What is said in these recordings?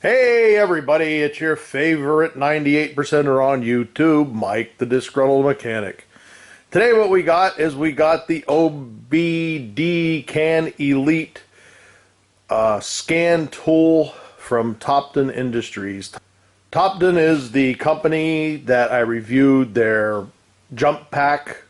Hey everybody, it's your favorite 98%er on YouTube, Mike the Disgruntled Mechanic. Today what we got is the OBDII Elite Scan tool from Topdon Industries. Topdon is the company that I reviewed their jump pack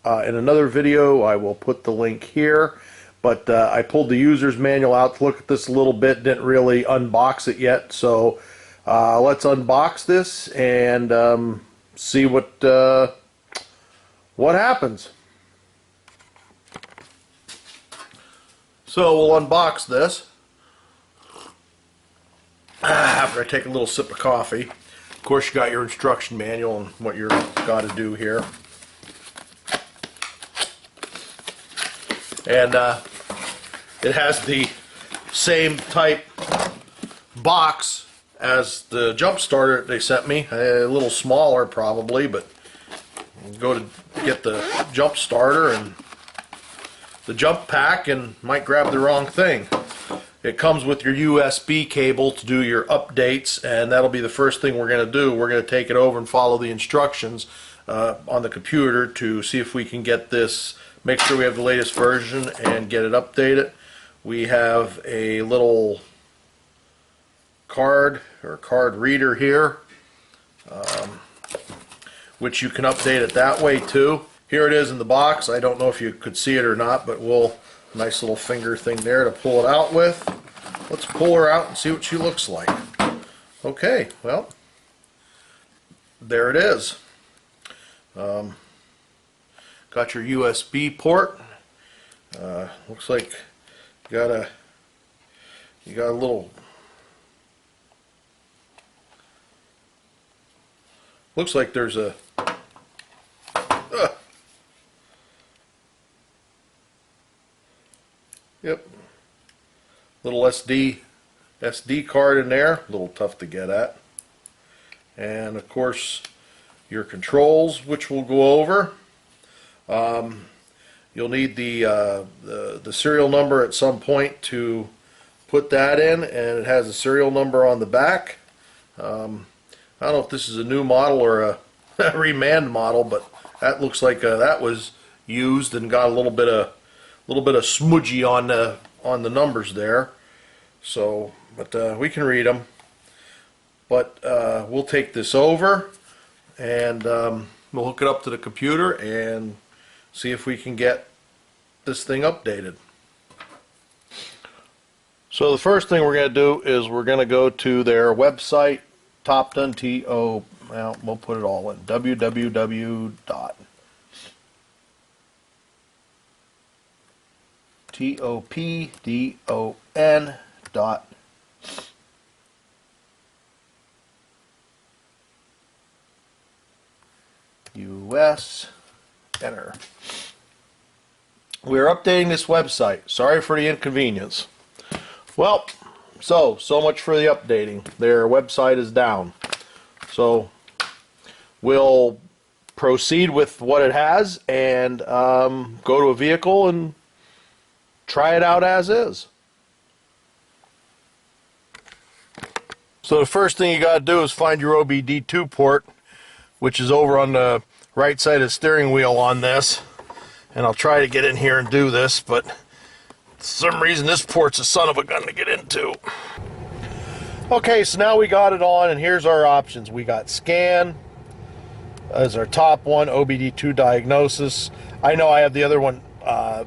in another video. I will put the link here. But I pulled the user's manual out to look at this a little bit, didn't really unbox it yet, so let's unbox this and see what happens. So we'll unbox this after I take a little sip of coffee. Of course, you got your instruction manual and what you're got to do here. And it has the same type box as the jump starter they sent me. A little smaller probably, but go to get the jump starter and the jump pack and might grab the wrong thing. It comes with your USB cable to do your updates, and that'll be the first thing we're going to do. We're going to take it over and follow the instructions on the computer to see if we can get this, make sure we have the latest version and get it updated. We have a little card or card reader here, which you can update it that way too. Here it is in the box. I don't know if you could see it or not, but nice little finger thing there to pull it out with. Let's pull her out and see what she looks like. Okay, well, there it is. Got your USB port. Looks like you got a little, looks like there's a yep, little SD card in there, a little tough to get at. And of course your controls, which we'll go over. You'll need the serial number at some point to put that in, and it has a serial number on the back. I don't know if this is a new model or a reman model, but that looks like that was used and got a little bit of smudgy on the numbers there. So, but we can read them. But we'll take this over and we'll hook it up to the computer and see if we can get this thing updated. So the first thing we're going to do is we're going to go to their website, Topdon, well, we'll put it all in, www.topdon.us. Enter. We're updating this website. Sorry for the inconvenience. Well, so much for the updating. Their website is down. So we'll proceed with what it has and go to a vehicle and try it out as is. So the first thing you got to do is find your OBDII port, which is over on the right side of the steering wheel on this. And I'll try to get in here and do this, but for some reason this port's a son of a gun to get into. Okay, so now we got it on, and here's our options. We got scan as our top one, OBDII diagnosis. I know I have the other one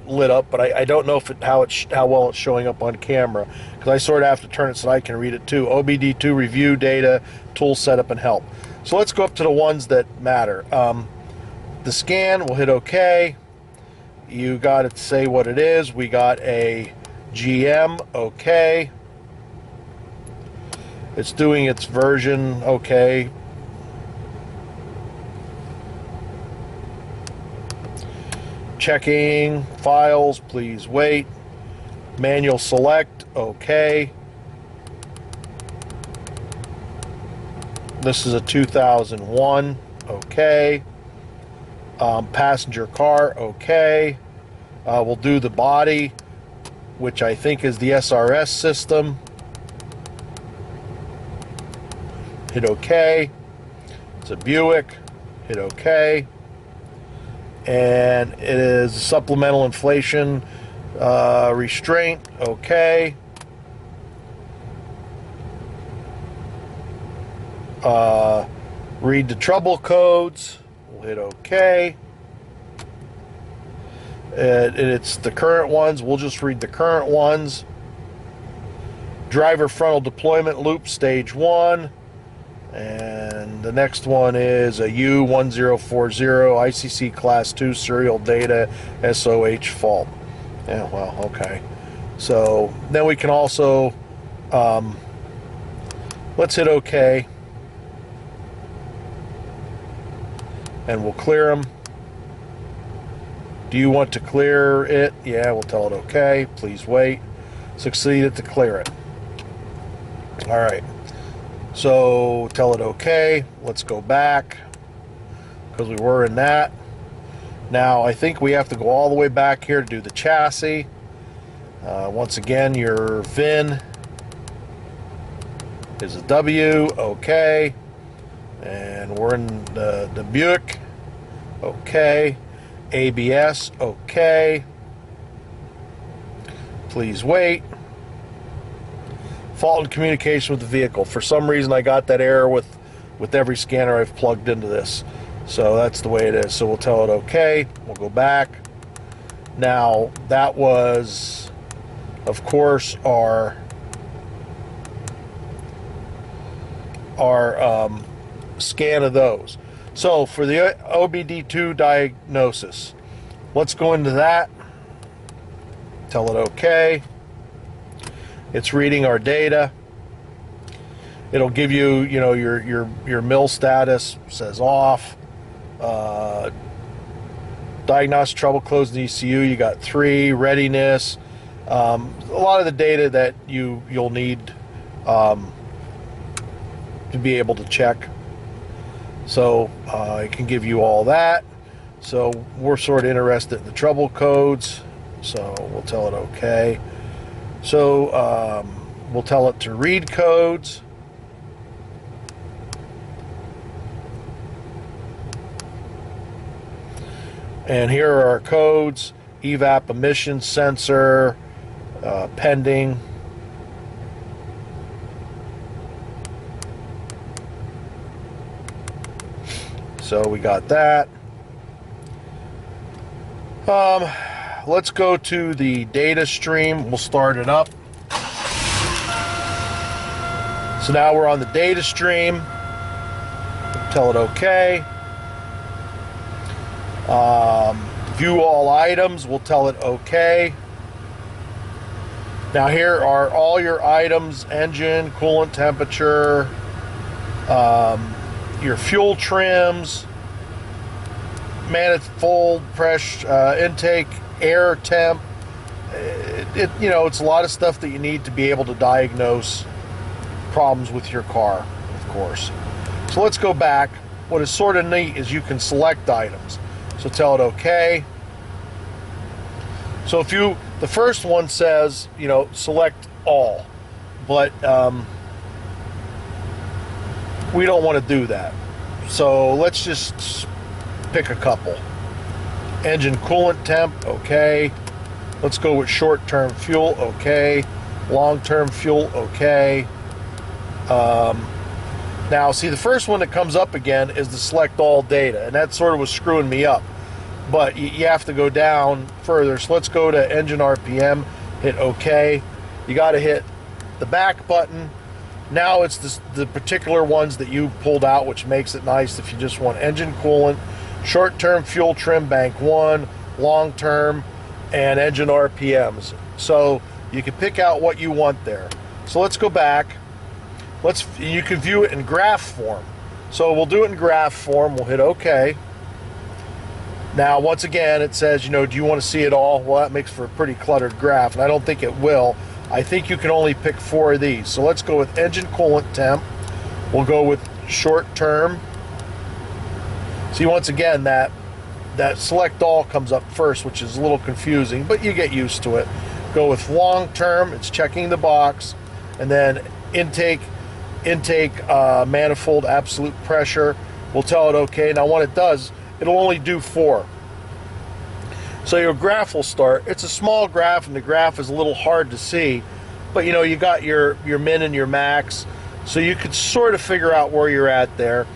lit up, but I don't know if how well it's showing up on camera, because I sort of have to turn it so I can read it too. OBDII review data, tool setup, and help. So let's go up to the ones that matter. The scan, we'll hit OK. You got to say what it is. We got a GM, OK. It's doing its version, OK. Checking files, please wait. Manual select, OK. This is a 2001, OK. Passenger car, OK. We'll do the body, which I think is the SRS system. hit OK. It's a Buick, hit OK. And it is supplemental inflation restraint, OK. Read the trouble codes, we'll hit OK. It's the current ones, we'll just read the current ones. Driver frontal deployment loop stage 1, and the next one is a U1040 ICC class 2 serial data SOH fault. Yeah, well, okay. So then we can also let's hit OK, and we'll clear them. Do you want to clear it? Yeah, we'll tell it OK. Please wait. Succeeded to clear it. All right, so tell it OK. Let's go back because we were in that. Now I think we have to go all the way back here to do the chassis. Once again, your VIN is a W, OK, and we're in the Buick, OK, ABS, OK. Please wait. Fault in communication with the vehicle. For some reason I got that error with every scanner I've plugged into this. So that's the way it is. So we'll tell it OK. We'll go back. Now that was, of course, our scan of those. So for the OBDII diagnosis, let's go into that. Tell it OK. It's reading our data. It'll give you, your mill status, says off. Diagnostic trouble closing ECU, you got 3. Readiness, a lot of the data that you'll need to be able to check. So it can give you all that. So we're sort of interested in the trouble codes. So we'll tell it OK. So we'll tell it to read codes. And here are our codes: evap emission sensor, pending. So we got that. Let's go to the data stream. We'll start it up. So now we're on the data stream. Tell it OK. View all items. We'll tell it OK. Now here are all your items: engine, coolant temperature, your fuel trims, manifold pressure, intake, air temp. It's a lot of stuff that you need to be able to diagnose problems with your car, of course. So let's go back. What is sort of neat is you can select items. So tell it OK. So the first one says, select all, but we don't want to do that. So let's just pick a couple. Engine coolant temp, OK. Let's go with short-term fuel, OK. Long-term fuel, OK. Now, see, the first one that comes up again is the select all data, and that sort of was screwing me up. But you have to go down further. So let's go to engine RPM, hit OK. You got to hit the back button. Now it's the particular ones that you pulled out, which makes it nice if you just want engine coolant, short-term fuel trim bank 1, long-term, and engine RPMs. So you can pick out what you want there. So let's go back. You can view it in graph form. So we'll do it in graph form. We'll hit OK. Now, once again, it says, do you want to see it all? Well, that makes for a pretty cluttered graph, and I don't think it will. I think you can only pick 4 of these. So let's go with engine coolant temp. We'll go with short term. See, once again, that select all comes up first, which is a little confusing, but you get used to it. Go with long term. It's checking the box. And then intake intake manifold absolute pressure. We'll tell it okay. Now when it does, it'll only do 4. So your graph will start. It's a small graph, and the graph is a little hard to see, but you know, you got your min and your max, so you could sort of figure out where you're at there.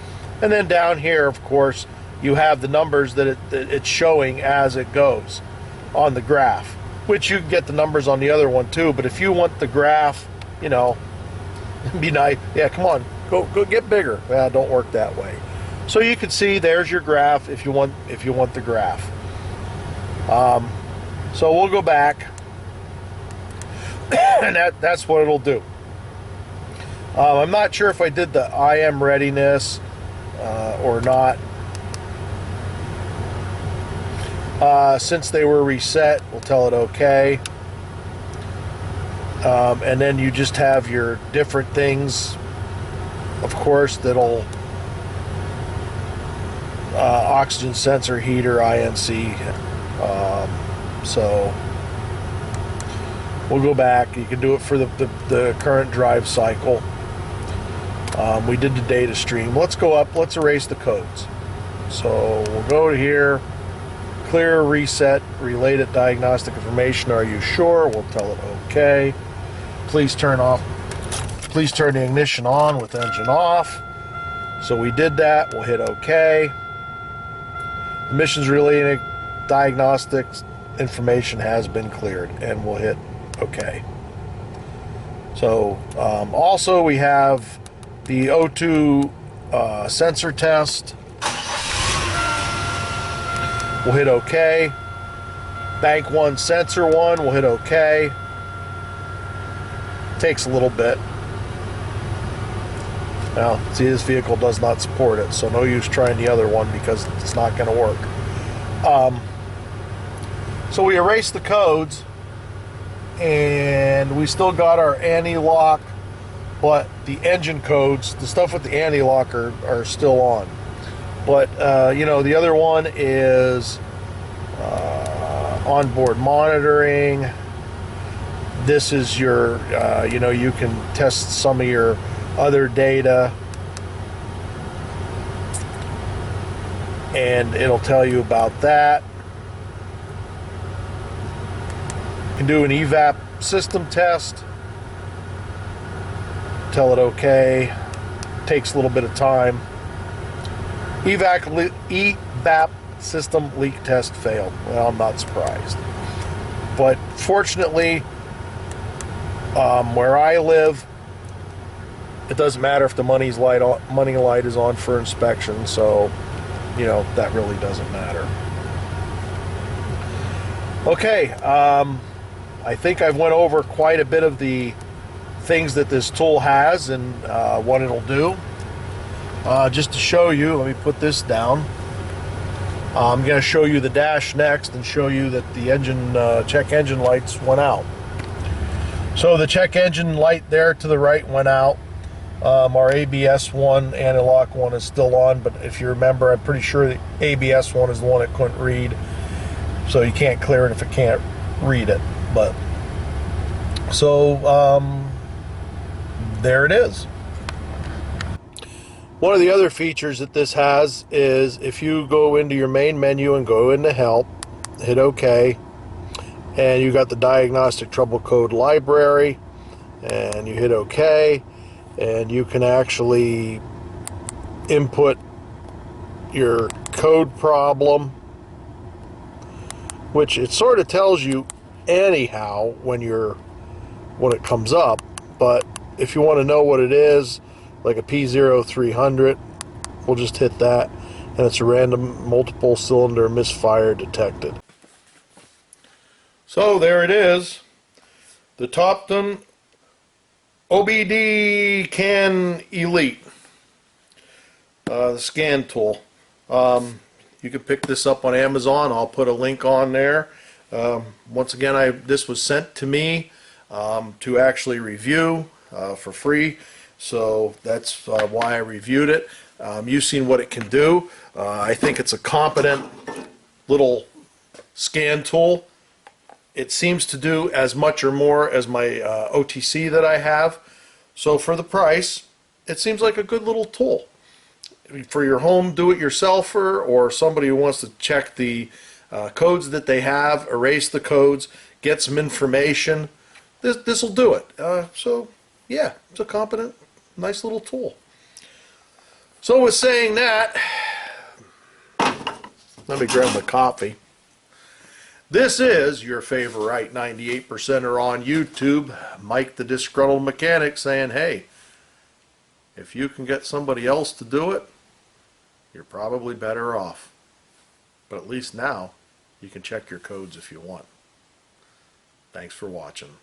And then down here, of course, you have the numbers that it's showing as it goes on the graph, which you can get the numbers on the other one too. But if you want the graph, you know, be nice. Yeah, come on, go get bigger. Well, don't work that way. So you can see there's your graph if you want the graph. So we'll go back, and that's what it'll do. I'm not sure if I did the IM readiness or not. Since they were reset, we'll tell it okay. And then you just have your different things, of course, that'll oxygen sensor, heater, INC. So we'll go back. You can do it for the current drive cycle. We did the data stream. Let's go up. Let's erase the codes. So we'll go to here. Clear, reset, related diagnostic information. Are you sure? We'll tell it okay. Please turn the ignition on with engine off. So we did that. We'll hit OK. Emissions related diagnostics information has been cleared, and we'll hit OK. So also we have the O2 sensor test. We'll hit OK. Bank 1 sensor 1, we'll hit OK. Takes a little bit. Now, see, this vehicle does not support it, so no use trying the other one because it's not going to work. So we erased the codes, and we still got our anti-lock, but the engine codes, the stuff with the anti-lock are still on. But, you know, the other one is onboard monitoring. This is your, you know, you can test some of your other data, and it'll tell you about that. You can do an evap system test. Tell it okay. Takes a little bit of time. Evap system leak test failed. Well, I'm not surprised. But fortunately, where I live, it doesn't matter if the money light is on for inspection, so you know that really doesn't matter. Okay, I think I've went over quite a bit of the things that this tool has and what it'll do. Just to show you, let me put this down. I'm going to show you the dash next and show you that the engine check engine lights went out. So the check engine light there to the right went out. Our ABS one, anti-lock one, is still on, but if you remember, I'm pretty sure the ABS one is the one it couldn't read, so you can't clear it if it can't read it. But so there it is. One of the other features that this has is if you go into your main menu and go into help, hit OK, and you got the diagnostic trouble code library, and you hit OK, and you can actually input your code problem, which it sort of tells you anyhow when it comes up. But if you want to know what it is, like a P0300, we'll just hit that, and it's a random multiple cylinder misfire detected. So there it is, the Topdon OBDII Scan Elite, the scan tool. You can pick this up on Amazon. I'll put a link on there. Once again, this was sent to me to actually review for free, so that's why I reviewed it. You've seen what it can do. I think it's a competent little scan tool. It seems to do as much or more as my OTC that I have. So for the price, it seems like a good little tool for your home do-it-yourselfer or somebody who wants to check the codes that they have, erase the codes, get some information. This will do it. So yeah, it's a competent, nice little tool. So with saying that, let me grab my coffee. This is your favorite 98%er on YouTube, Mike the Disgruntled Mechanic, saying, hey, if you can get somebody else to do it, you're probably better off. But at least now, you can check your codes if you want. Thanks for watching.